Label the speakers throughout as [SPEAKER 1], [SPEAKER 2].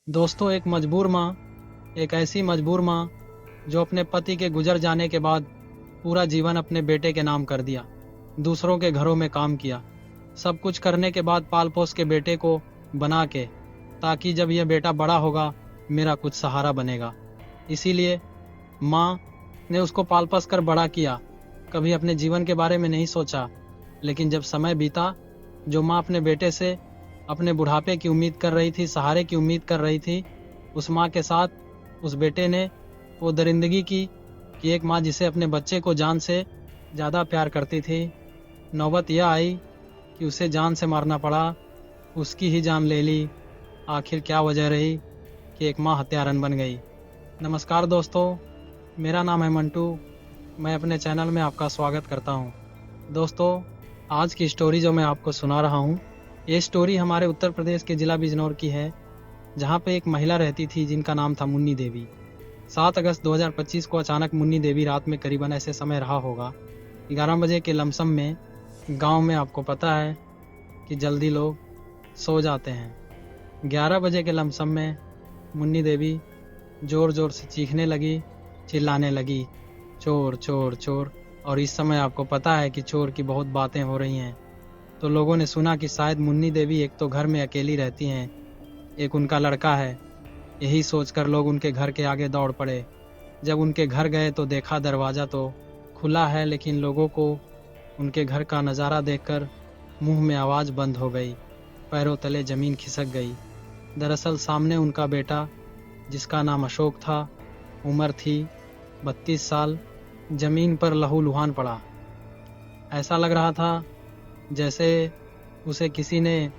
[SPEAKER 1] दोस्तों, एक मजबूर माँ, एक ऐसी मजबूर माँ जो अपने पति के गुजर जाने के बाद पूरा जीवन अपने बेटे के नाम कर दिया। दूसरों के घरों में काम किया, सब कुछ करने के बाद पाल पोस के बेटे को बना के, ताकि जब यह बेटा बड़ा होगा मेरा कुछ सहारा बनेगा। इसीलिए माँ ने उसको पाल पोस कर बड़ा किया, कभी अपने जीवन के बारे में नहीं सोचा। लेकिन जब समय बीता, जो माँ अपने बेटे से अपने बुढ़ापे की उम्मीद कर रही थी, सहारे की उम्मीद कर रही थी, उस माँ के साथ उस बेटे ने वो दरिंदगी की कि एक माँ जिसे अपने बच्चे को जान से ज़्यादा प्यार करती थी, नौबत यह आई कि उसे जान से मारना पड़ा, उसकी ही जान ले ली। आखिर क्या वजह रही कि एक माँ हत्यारन बन गई। नमस्कार दोस्तों, मेरा नाम है मंटू। मैं अपने चैनल में आपका स्वागत करता हूँ। दोस्तों, आज की स्टोरी जो मैं आपको सुना रहा हूँ, ये स्टोरी हमारे उत्तर प्रदेश के ज़िला बिजनौर की है, जहाँ पे एक महिला रहती थी जिनका नाम था मुन्नी देवी। 7 अगस्त 2025 को अचानक मुन्नी देवी रात में करीबन ऐसे समय रहा होगा 11 बजे के लमसम में, गांव में आपको पता है कि जल्दी लोग सो जाते हैं। 11 बजे के लमसम में मुन्नी देवी ज़ोर ज़ोर से चीखने लगी, चिल्लाने लगी, चोर चोर चोर। और इस समय आपको पता है कि चोर की बहुत बातें हो रही हैं। तो लोगों ने सुना कि शायद मुन्नी देवी एक तो घर में अकेली रहती हैं, एक उनका लड़का है। यही सोचकर लोग उनके घर के आगे दौड़ पड़े। जब उनके घर गए तो देखा दरवाज़ा तो खुला है, लेकिन लोगों को उनके घर का नज़ारा देखकर मुंह में आवाज़ बंद हो गई, पैरों तले ज़मीन खिसक गई। दरअसल सामने उनका बेटा, जिसका नाम अशोक था, उम्र थी 32 साल, ज़मीन पर लहूलुहान पड़ा। ऐसा लग रहा था जैसे उसे किसी ने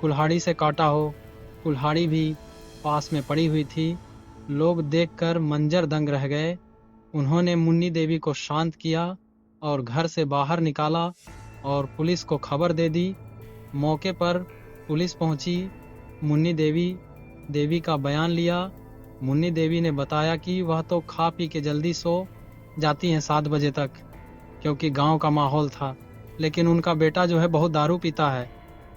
[SPEAKER 1] कुल्हाड़ी से काटा हो। कुल्हाड़ी भी पास में पड़ी हुई थी। लोग देखकर मंजर दंग रह गए। उन्होंने मुन्नी देवी को शांत किया और घर से बाहर निकाला और पुलिस को खबर दे दी। मौके पर पुलिस पहुंची। मुन्नी देवी का बयान लिया। मुन्नी देवी ने बताया कि वह तो खा पी के जल्दी सो जाती हैं 7 बजे तक, क्योंकि गांव का माहौल था। लेकिन उनका बेटा जो है बहुत दारू पीता है,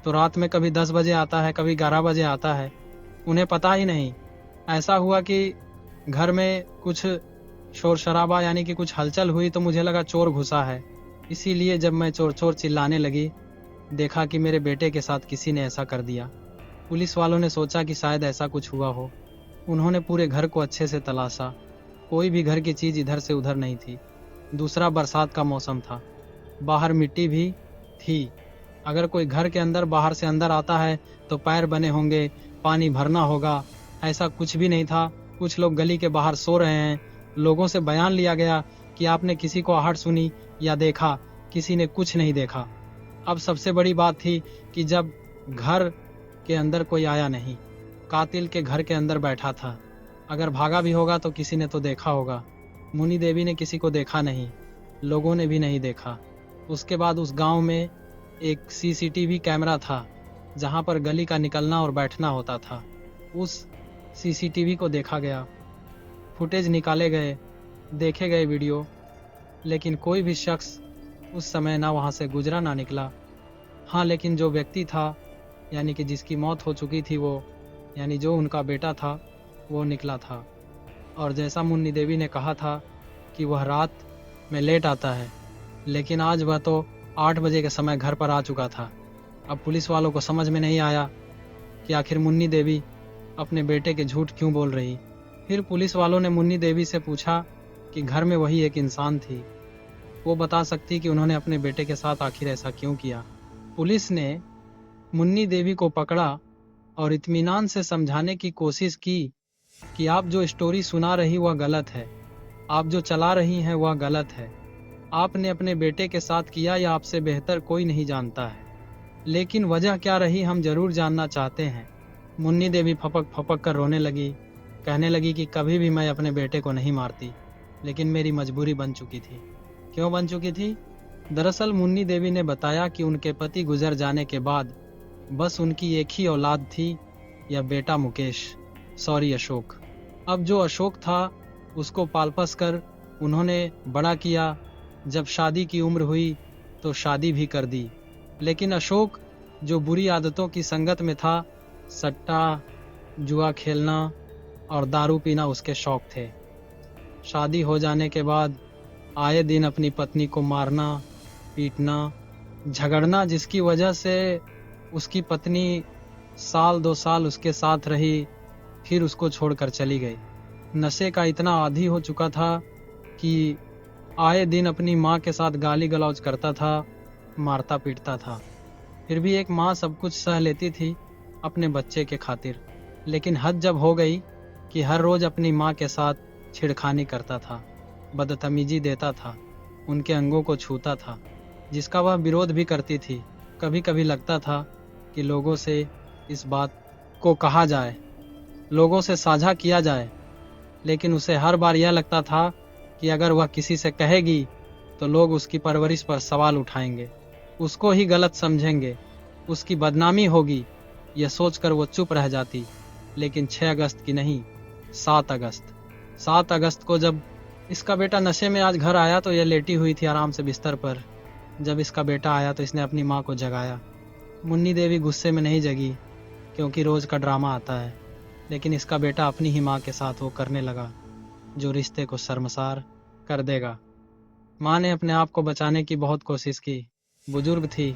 [SPEAKER 1] तो रात में कभी 10 बजे आता है, कभी 11 बजे आता है, उन्हें पता ही नहीं। ऐसा हुआ कि घर में कुछ शोर शराबा यानी कि कुछ हलचल हुई तो मुझे लगा चोर घुसा है। इसीलिए जब मैं चोर चोर चिल्लाने लगी, देखा कि मेरे बेटे के साथ किसी ने ऐसा कर दिया। पुलिस वालों ने सोचा कि शायद ऐसा कुछ हुआ हो। उन्होंने पूरे घर को अच्छे से तलाशा, कोई भी घर की चीज़ इधर से उधर नहीं थी। दूसरा, बरसात का मौसम था, बाहर मिट्टी भी थी। अगर कोई घर के अंदर बाहर से अंदर आता है तो पैर बने होंगे, पानी भरना होगा। ऐसा कुछ भी नहीं था। कुछ लोग गली के बाहर सो रहे हैं। लोगों से बयान लिया गया कि आपने किसी को आहट सुनी या देखा? किसी ने कुछ नहीं देखा। अब सबसे बड़ी बात थी कि जब घर के अंदर कोई आया नहीं, कातिल के घर के अंदर बैठा था। अगर भागा भी होगा तो किसी ने तो देखा होगा। मुन्नी देवी ने किसी को देखा नहीं, लोगों ने भी नहीं देखा। उसके बाद उस गांव में एक सीसीटीवी कैमरा था, जहां पर गली का निकलना और बैठना होता था। उस सीसीटीवी को देखा गया, फुटेज निकाले गए, देखे गए वीडियो, लेकिन कोई भी शख्स उस समय ना वहां से गुजरा ना निकला। हाँ, लेकिन जो व्यक्ति था, यानी कि जिसकी मौत हो चुकी थी, वो यानी जो उनका बेटा था, वो निकला था। और जैसा मुन्नी देवी ने कहा था कि वह रात में लेट आता है, लेकिन आज वह तो 8 बजे के समय घर पर आ चुका था। अब पुलिस वालों को समझ में नहीं आया कि आखिर मुन्नी देवी अपने बेटे के झूठ क्यों बोल रही। फिर पुलिस वालों ने मुन्नी देवी से पूछा कि घर में वही एक इंसान थी, वो बता सकती कि उन्होंने अपने बेटे के साथ आखिर ऐसा क्यों किया। पुलिस ने मुन्नी देवी को पकड़ा और इत्मीनान से समझाने की कोशिश की कि आप जो स्टोरी सुना रही वह गलत है, आप जो चला रही हैं वह गलत है। आपने अपने बेटे के साथ किया, या आपसे बेहतर कोई नहीं जानता है। लेकिन वजह क्या रही हम जरूर जानना चाहते हैं। मुन्नी देवी फपक फपक कर रोने लगी, कहने लगी कि कभी भी मैं अपने बेटे को नहीं मारती, लेकिन मेरी मजबूरी बन चुकी थी। क्यों बन चुकी थी? दरअसल मुन्नी देवी ने बताया कि उनके पति गुजर जाने के बाद बस उनकी एक ही औलाद थी, यह बेटा अशोक। अब जो अशोक था उसको पालपस कर उन्होंने बड़ा किया। जब शादी की उम्र हुई तो शादी भी कर दी। लेकिन अशोक जो बुरी आदतों की संगत में था, सट्टा, जुआ खेलना और दारू पीना उसके शौक थे। शादी हो जाने के बाद आए दिन अपनी पत्नी को मारना, पीटना, झगड़ना, जिसकी वजह से उसकी पत्नी साल 2 साल उसके साथ रही, फिर उसको छोड़कर चली गई। नशे का इतना आदी हो चुका था कि आए दिन अपनी माँ के साथ गाली गलौज करता था, मारता पीटता था। फिर भी एक माँ सब कुछ सह लेती थी अपने बच्चे के खातिर, लेकिन हद जब हो गई कि हर रोज अपनी माँ के साथ छिड़खानी करता था, बदतमीजी देता था, उनके अंगों को छूता था, जिसका वह विरोध भी करती थी। कभी कभी लगता था कि लोगों से इस बात को कहा जाए, लोगों से साझा किया जाए, लेकिन उसे हर बार यह लगता था कि अगर वह किसी से कहेगी तो लोग उसकी परवरिश पर सवाल उठाएंगे, उसको ही गलत समझेंगे, उसकी बदनामी होगी। यह सोचकर वो चुप रह जाती। लेकिन 6 अगस्त की नहीं, 7 अगस्त को जब इसका बेटा नशे में आज घर आया तो यह लेटी हुई थी आराम से बिस्तर पर। जब इसका बेटा आया तो इसने अपनी माँ को जगाया। मुन्नी देवी गुस्से में नहीं जगी, क्योंकि रोज का ड्रामा आता है, लेकिन इसका बेटा अपनी ही माँ के साथ वो करने लगा जो रिश्ते को शर्मसार कर देगा। माँ ने अपने आप को बचाने की बहुत कोशिश की, बुजुर्ग थी।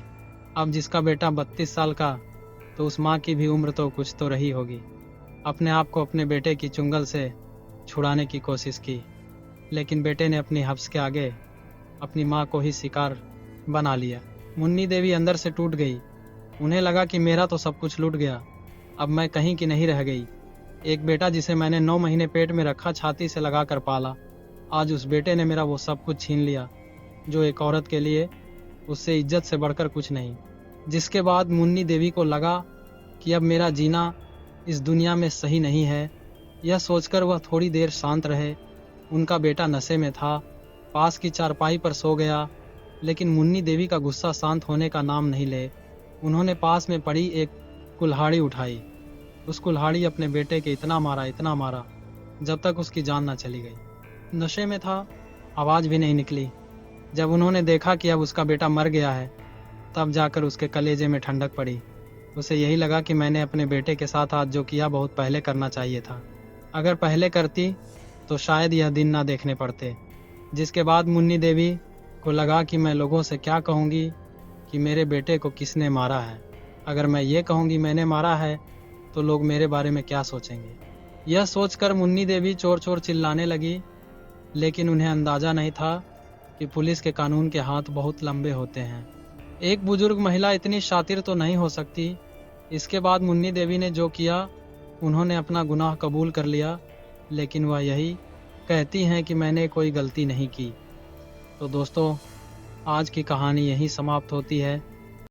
[SPEAKER 1] अब जिसका बेटा 32 साल का, तो उस माँ की भी उम्र तो कुछ तो रही होगी। अपने आप को अपने बेटे की चुंगल से छुड़ाने की कोशिश की, लेकिन बेटे ने अपनी हफ्स के आगे अपनी माँ को ही शिकार बना लिया। मुन्नी देवी अंदर से टूट गई। उन्हें लगा कि मेरा तो सब कुछ लूट गया, अब मैं कहीं की नहीं रह गई। एक बेटा जिसे मैंने 9 महीने पेट में रखा, छाती से लगा कर पाला, आज उस बेटे ने मेरा वो सब कुछ छीन लिया जो एक औरत के लिए उससे इज्जत से बढ़कर कुछ नहीं। जिसके बाद मुन्नी देवी को लगा कि अब मेरा जीना इस दुनिया में सही नहीं है। यह सोचकर वह थोड़ी देर शांत रहे। उनका बेटा नशे में था, पास की चारपाई पर सो गया, लेकिन मुन्नी देवी का गुस्सा शांत होने का नाम नहीं ले। उन्होंने पास में पड़ी एक कुल्हाड़ी उठाई। उस कुल्हाड़ी अपने बेटे के इतना मारा जब तक उसकी जान न चली गई। नशे में था, आवाज़ भी नहीं निकली। जब उन्होंने देखा कि अब उसका बेटा मर गया है, तब जाकर उसके कलेजे में ठंडक पड़ी। उसे यही लगा कि मैंने अपने बेटे के साथ आज जो किया बहुत पहले करना चाहिए था। अगर पहले करती तो शायद यह दिन ना देखने पड़ते। जिसके बाद मुन्नी देवी को लगा कि मैं लोगों से क्या कहूँगी कि मेरे बेटे को किसने मारा है। अगर मैं ये कहूँगी मैंने मारा है तो लोग मेरे बारे में क्या सोचेंगे। यह सोचकर मुन्नी देवी चोर चोर चिल्लाने लगी, लेकिन उन्हें अंदाजा नहीं था कि पुलिस के कानून के हाथ बहुत लंबे होते हैं। एक बुजुर्ग महिला इतनी शातिर तो नहीं हो सकती। इसके बाद मुन्नी देवी ने जो किया, उन्होंने अपना गुनाह कबूल कर लिया, लेकिन वह यही कहती हैं कि मैंने कोई गलती नहीं की। तो दोस्तों, आज की कहानी यहीं समाप्त होती है।